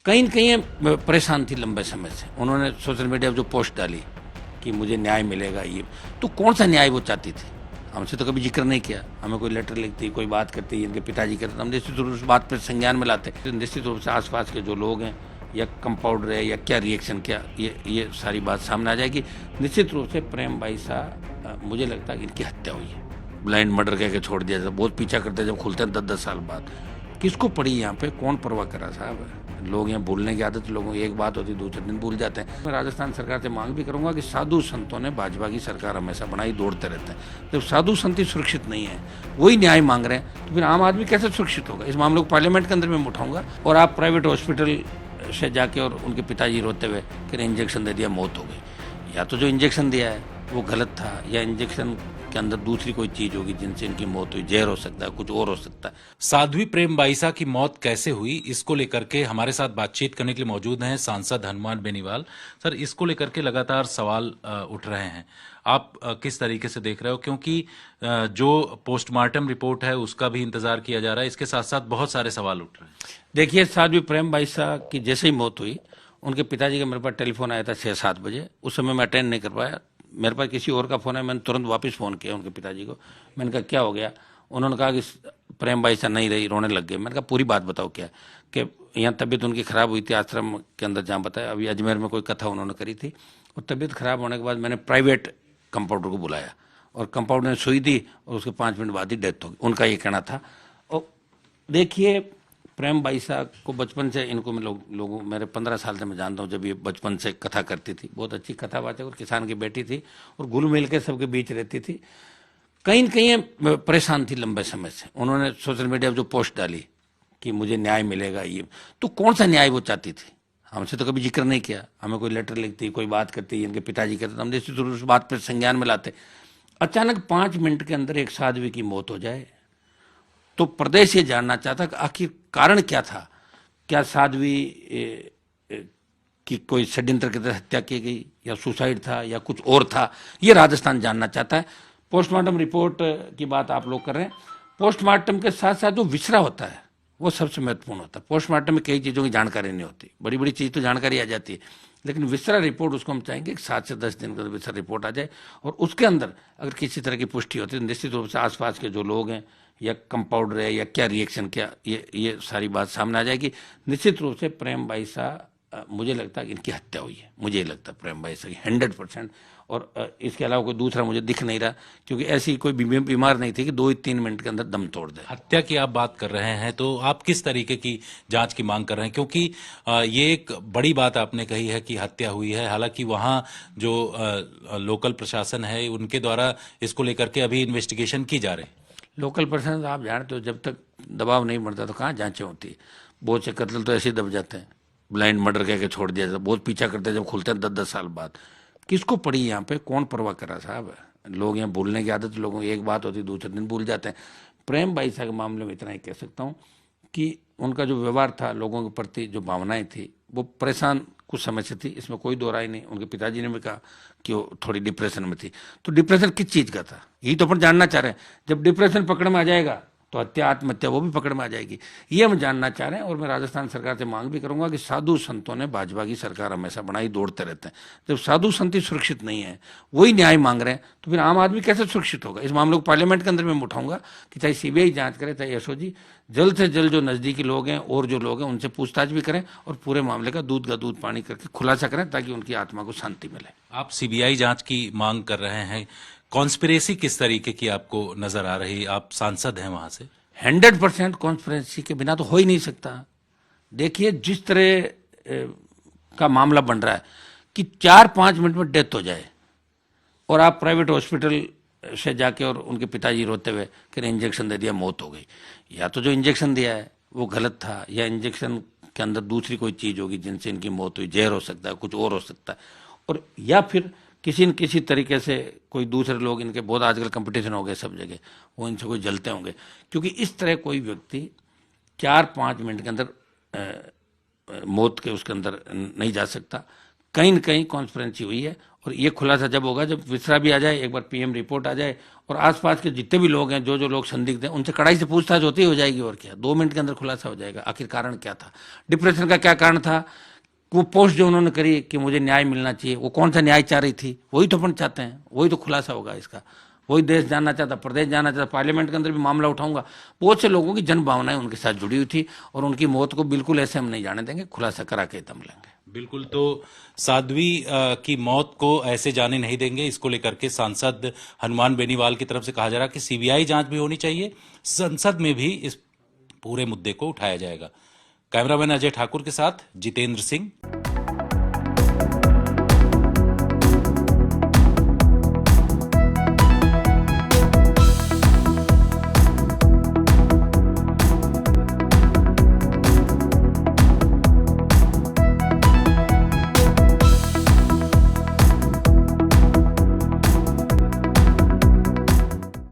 कहीं न कहीं ये परेशान थी लंबे समय से। उन्होंने सोशल मीडिया पर जो पोस्ट डाली कि मुझे न्याय मिलेगा ये, तो कौन सा न्याय वो चाहती थी? हमसे तो कभी जिक्र नहीं किया। हमें कोई लेटर लिखती, कोई बात करती, इनके पिताजी करते, हम निश्चित रूप से उस बात पर संज्ञान में लाते। तो निश्चित रूप से आसपास के जो लोग हैं या कंपाउंडर है या क्या रिएक्शन क्या, ये सारी बात सामने आ जाएगी। निश्चित रूप से प्रेम बाईसा मुझे लगता है कि इनकी हत्या हुई है। ब्लाइंड मर्डर कह के छोड़ दिया था, बहुत पीछा करते जब खुलते हैं 10-10 साल बाद। किसको पड़ी यहाँ पे, कौन परवाह करा साहब? लोग यहाँ भूलने की आदत, लोगों की एक बात होती दूसरे दिन भूल जाते हैं। मैं राजस्थान सरकार से मांग भी करूंगा कि साधु संतों ने भाजपा की सरकार हमेशा बनाई, दौड़ते रहते हैं। जब साधु संत ही सुरक्षित नहीं है, वही न्याय मांग रहे हैं, तो फिर आम आदमी कैसे सुरक्षित होगा? इस मामले को पार्लियामेंट के अंदर मैं उठाऊंगा। और आप प्राइवेट हॉस्पिटल से जाके और उनके पिताजी रोते हुए कि इंजेक्शन दे दिया, मौत हो गई। या तो जो इंजेक्शन दिया है वो गलत था, या इंजेक्शन के अंदर दूसरी कोई चीज होगी जिनसे इनकी मौत हुई। जहर हो सकता है, कुछ और हो सकता है। साध्वी प्रेम बाईसा की मौत कैसे हुई, इसको लेकर के हमारे साथ बातचीत करने के लिए मौजूद हैं सांसद हनुमान बेनीवाल। सर, इसको लेकर के लगातार सवाल उठ रहे हैं, आप किस तरीके से देख रहे हो? क्योंकि जो पोस्टमार्टम रिपोर्ट है उसका भी इंतजार किया जा रहा है, इसके साथ साथ बहुत सारे सवाल उठ रहे हैं। देखिए, साध्वी प्रेम बाईसा की जैसे ही मौत हुई, उनके पिताजी का मेरे पास टेलीफोन आया था 6-7 बजे। उस समय मैं अटेंड नहीं कर पाया, मेरे पास किसी और का फ़ोन है। मैंने तुरंत वापस फ़ोन किया उनके पिताजी को। मैंने कहा क्या हो गया? उन्होंने कहा कि प्रेम बाईसा नहीं रही, रोने लग गए। मैंने कहा पूरी बात बताओ क्या, कि यहाँ तबीयत उनकी ख़राब हुई थी आश्रम के अंदर, जहाँ बताया। अभी अजमेर में कोई कथा उन्होंने करी थी, और तबीयत ख़राब होने के बाद मैंने प्राइवेट कंपाउंडर को बुलाया, और कंपाउंडर ने सुई दी, और उसके 5 मिनट बाद ही डेथ हो गई। उनका ये कहना था। और देखिए, प्रेम बाईसा को बचपन से इनको मैं लोगों मेरे 15 साल से मैं जानता हूँ। जब ये बचपन से कथा करती थी, बहुत अच्छी कथावाचक और किसान की बेटी थी, और घुल मिल के सबके बीच रहती थी। कहीं न कहीं ये परेशान थी लंबे समय से। उन्होंने सोशल मीडिया पर जो पोस्ट डाली कि मुझे न्याय मिलेगा ये, तो कौन सा न्याय वो चाहती थी? हमसे तो कभी जिक्र नहीं किया। हमें कोई लेटर लिखती, कोई बात करती, इनके पिताजी करते, हम निश्चित रूप से उस बात पर संज्ञान में लाते। अचानक 5 मिनट के अंदर एक साध्वी की मौत हो जाए, तो प्रदेश ये जानना चाहता कि आखिर कारण क्या था। क्या साध्वी की कोई षड्यंत्र के तहत हत्या की गई, या सुसाइड था, या कुछ और था? ये राजस्थान जानना चाहता है। पोस्टमार्टम रिपोर्ट की बात आप लोग कर रहे हैं। पोस्टमार्टम के साथ साथ जो विसरा होता है वो सबसे महत्वपूर्ण होता है। पोस्टमार्टम में कई चीज़ों की जानकारी नहीं होती, बड़ी बड़ी चीज़ तो जानकारी आ जाती है, लेकिन विसरा रिपोर्ट उसको हम चाहेंगे कि 7 से 10 दिन के अंदर विसरा रिपोर्ट आ जाए, और उसके अंदर अगर किसी तरह की पुष्टि होती है तो निश्चित रूप से आसपास के जो लोग हैं या कंपाउंडर है या क्या रिएक्शन क्या, ये सारी बात सामने आ जाएगी। निश्चित रूप से प्रेम बाईसा मुझे लगता है कि इनकी हत्या हुई है। मुझे लगता है प्रेम बाईसा की 100%। और इसके अलावा कोई दूसरा मुझे दिख नहीं रहा, क्योंकि ऐसी कोई बीमार नहीं थी कि 2-3 मिनट के अंदर दम तोड़ दे। हत्या की आप बात कर रहे हैं, तो आप किस तरीके की जांच की मांग कर रहे हैं? क्योंकि ये एक बड़ी बात आपने कही है कि हत्या हुई है। हालांकि वहां जो लोकल प्रशासन है उनके द्वारा इसको लेकर के अभी इन्वेस्टिगेशन की जा रही है। लोकल प्रशासन आप जानते हो, जब तक दबाव नहीं बढ़ता तो कहाँ जांचें होती। बहुत से कत्ल तो ऐसे ही दब जाते हैं, ब्लाइंड मर्डर कह के छोड़ दिया जाता, बहुत पीछा करते जब खुलते हैं 10-10 साल बाद। किसको पड़ी यहाँ पे, कौन परवाह करा साहब? लोग यहाँ भूलने की आदत, लोगों की एक बात होती दूसरे दिन भूल जाते हैं। प्रेम बाईसा के मामले में इतना ही कह सकता हूँ कि उनका जो व्यवहार था, लोगों के प्रति जो भावनाएं थी, वो परेशान कुछ समय से थी, इसमें कोई दो राय नहीं। उनके पिताजी ने भी कहा कि वो थोड़ी डिप्रेशन में थी। तो डिप्रेशन किस चीज़ का था, यही तो अपन जानना चाह रहे हैं। जब डिप्रेशन पकड़ में आ जाएगा तो हत्या, आत्महत्या वो भी पकड़ में आ जाएगी। ये हम जानना चाह रहे हैं। और मैं राजस्थान सरकार से मांग भी करूंगा कि साधु संतों ने भाजपा की सरकार हमेशा बनाई, दौड़ते रहते हैं। जब साधु संत ही सुरक्षित नहीं है, वही न्याय मांग रहे हैं, तो फिर आम आदमी कैसे सुरक्षित होगा? इस मामले को पार्लियामेंट के अंदर मैं उठाऊंगा कि चाहे सीबीआई जांच करे, चाहे एसओजी, जल्द से जल्द जो नज़दीकी लोग हैं और जो लोग हैं उनसे पूछताछ भी करें, और पूरे मामले का दूध का दूध पानी करके खुलासा करें, ताकि उनकी आत्मा को शांति मिले। आप सीबीआई जांच की मांग कर रहे हैं, कॉन्स्पिरेसी किस तरीके की आपको नजर आ रही? आप सांसद हैं वहां से। 100% कॉन्स्पिरेसी के बिना तो हो ही नहीं सकता। देखिए, जिस तरह का मामला बन रहा है कि 4-5 मिनट में डेथ हो जाए, और आप प्राइवेट हॉस्पिटल से जाके और उनके पिताजी रोते हुए कि इंजेक्शन दे दिया, मौत हो गई। या तो जो इंजेक्शन दिया है वो गलत था, या इंजेक्शन के अंदर दूसरी कोई चीज़ होगी जिनसे इनकी मौत हुई। जहर हो सकता है, कुछ और हो सकता है। और या फिर किसी न किसी तरीके से कोई दूसरे लोग, इनके बहुत आजकल कंपटीशन हो गए सब जगह, वो इनसे कोई जलते होंगे। क्योंकि इस तरह कोई व्यक्ति 4-5 मिनट के अंदर मौत के उसके अंदर नहीं जा सकता। कहीं न कहीं कॉन्स्पिरेंसी हुई है, और ये खुलासा जब होगा जब विसरा भी आ जाए, एक बार पीएम रिपोर्ट आ जाए और आसपास के जितने भी लोग हैं, जो जो लोग संदिग्ध हैं, उनसे कड़ाई से पूछताछ होती ही हो जाएगी। और क्या, 2 मिनट के अंदर खुलासा हो जाएगा आखिर कारण क्या था, डिप्रेशन का क्या कारण था, वो पोस्ट जो उन्होंने करी कि मुझे न्याय मिलना चाहिए, वो कौन सा न्याय चाह रही थी, वही तो अपन चाहते हैं, वही तो खुलासा होगा इसका। वही देश जानना चाहता, प्रदेश जानना चाहता, पार्लियामेंट के अंदर भी मामला उठाऊंगा। बहुत से लोगों की जन भावनाएं उनके साथ जुड़ी हुई थी और उनकी मौत को बिल्कुल ऐसे हम नहीं जाने देंगे, खुलासा करा के दम लेंगे। बिल्कुल। तो साध्वी की मौत को ऐसे जाने नहीं देंगे, इसको लेकर के सांसद हनुमान बेनीवाल की तरफ से कहा जा रहा है कि सीबीआई जांच भी होनी चाहिए, संसद में भी इस पूरे मुद्दे को उठाया जाएगा। कैमरामैन अजय ठाकुर के साथ जितेंद्र सिंह।